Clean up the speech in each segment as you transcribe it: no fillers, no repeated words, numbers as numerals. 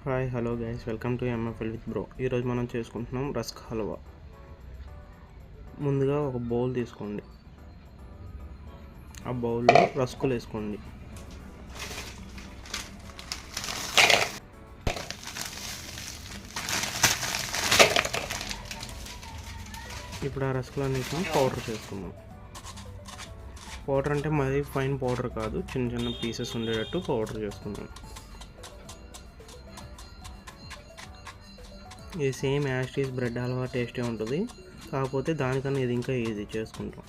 Hi hello guys, welcome to MFL with bro. ఈరోజు మనం చేసుకుంటున్నాం రస్క్ హల్వా. ముందుగా ఒక బౌల్ తీసుకోండి. ఆ బౌల్లో రస్కులు వేసుకోండి. ఇప్పుడు ఆ రస్కులన్నిటిని పౌడర్ చేసుకుందాం. పౌడర్ అంటే మరీ ఫైన్ పౌడర్ కాదు, చిన్న చిన్న పీసెస్ ఉండేటట్టు పౌడర్ చేసుకుందాం. ఇది సేమ్ యాస్టీస్ బ్రెడ్ హల్వా టేస్టే ఉంటుంది, కాకపోతే దానికన్నా ఇది ఇంకా ఈజీ చేసుకుంటాం.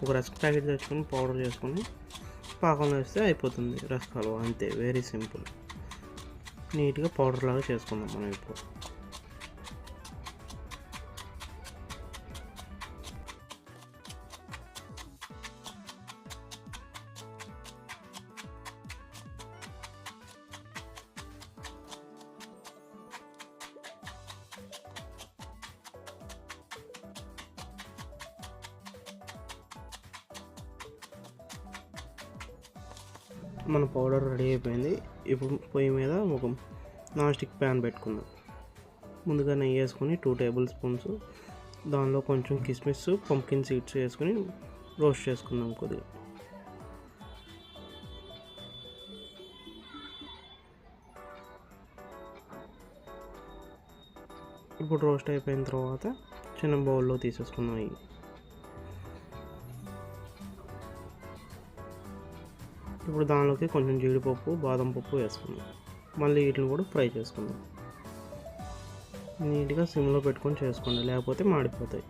ఒక రస్క్ ప్యాకెట్ తెచ్చుకొని పౌడర్ చేసుకొని పాకంలో వేస్తే అయిపోతుంది రస్క్ హల్వా. అంతే, వెరీ సింపుల్. నీట్గా పౌడర్ లాగా చేసుకుందాం మనం ఇప్పుడు. మన పౌడర్ రెడీ అయిపోయింది. ఇప్పుడు పొయ్యి మీద ఒక నాన్ స్టిక్ ప్యాన్ పెట్టుకుందాం. ముందుగా నెయ్యి వేసుకొని 2 టేబుల్ స్పూన్స్, దానిలో కొంచెం కిస్మిస్, పంకిన్ సీడ్స్ వేసుకొని రోస్ట్ చేసుకుందాం కొద్దిగా. ఇప్పుడు రోస్ట్ అయిపోయిన తర్వాత చిన్న బౌల్లో తీసేసుకుందాం. ఇవి ఇప్పుడు దానిలోకి కొంచెం జీడిపప్పు, బాదం పప్పు వేసుకుందాం. మళ్ళీ వీటిని కూడా ఫ్రై చేసుకుందాం. నీట్గా సిమ్లో పెట్టుకొని చేసుకోండి, లేకపోతే మాడిపోతాయి.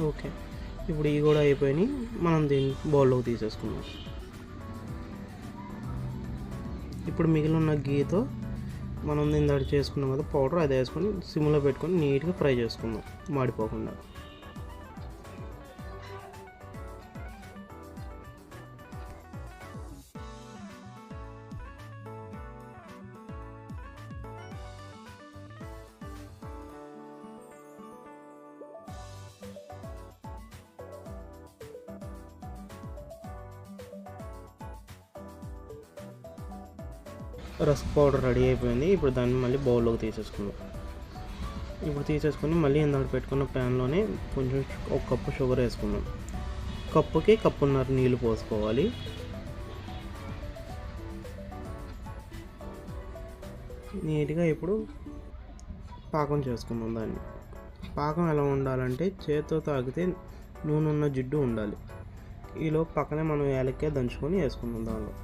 ఓకే, ఇప్పుడు ఇవి కూడా అయిపోయినాయి. మనం దీన్ని బౌల్లోకి తీసేసుకుందాం. ఇప్పుడు మిగిలిన గీతో మనం ఇందాక చేసుకున్నాం కదా పౌడర్, అది వేసుకొని సిమ్లో పెట్టుకొని నీట్గా ఫ్రై చేసుకుందాం మాడిపోకుండా. రస్క్ పౌడర్ రెడీ అయిపోయింది. ఇప్పుడు దాన్ని మళ్ళీ బౌల్లోకి తీసేసుకుందాం. ఇప్పుడు తీసేసుకొని మళ్ళీ ఇందాక పెట్టుకున్న ప్యాన్లోనే కొంచెం 1 కప్పు షుగర్ వేసుకుందాం. కప్పుకి కప్పున్నర నీళ్ళు పోసుకోవాలి. నీట్గా ఇప్పుడు పాకం చేసుకుందాం. దాన్ని పాకం ఎలా ఉండాలంటే చేతితో తాగితే నూనె ఉన్న జిడ్డు ఉండాలి. ఈలో పక్కనే మనం యాలక్కాయ దంచుకొని వేసుకుందాం దానిలో.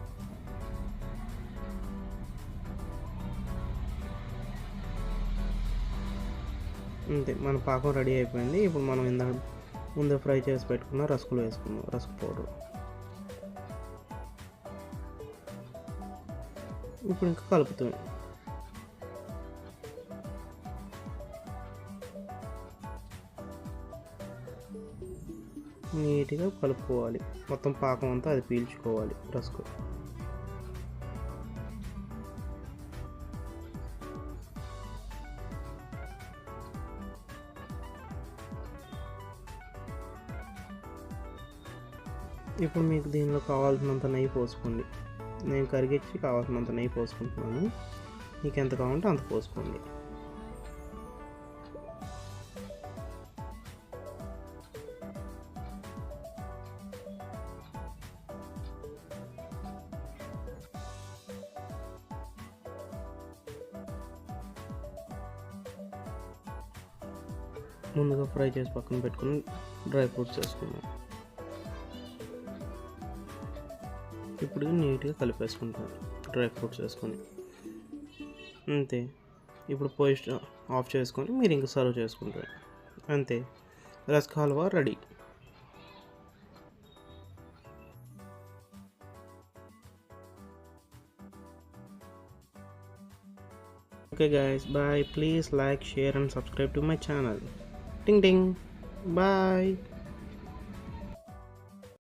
అంతే, మన పాకం రెడీ అయిపోయింది. ఇప్పుడు మనం ఇందాక ముందే ఫ్రై చేసి పెట్టుకున్న రస్కులు వేసుకుందాం. రస్క్ పౌడర్ ఇప్పుడు ఇంకా కలుపుతుంది. నీట్గా కలుపుకోవాలి. మొత్తం పాకం అంతా అది పీల్చుకోవాలి రస్కు. ఇప్పుడు మీకు దీనిలో కావాల్సినంత నెయ్యి పోసుకోండి. నేను కరిగించి కావాల్సినంత నెయ్యి పోసుకుంటున్నాను. మీకు ఎంత కావాలంటే అంత పోసుకోండి. ముందుగా ఫ్రై చేసి పక్కన పెట్టుకుని డ్రై ఫ్రూట్స్ వేసుకుందాం. ఇప్పుడు నీట్గా కలిపేసుకుంటాను డ్రై ఫ్రూట్స్ వేసుకొని. అంతే, ఇప్పుడు పొయ్యి ఆఫ్ చేసుకొని మీరు ఇంకా సర్వ్ చేసుకుంటారు. అంతే, rusk halwa ready. Okay guys, bye. Please like, share and subscribe to my channel. Ding ding. Bye.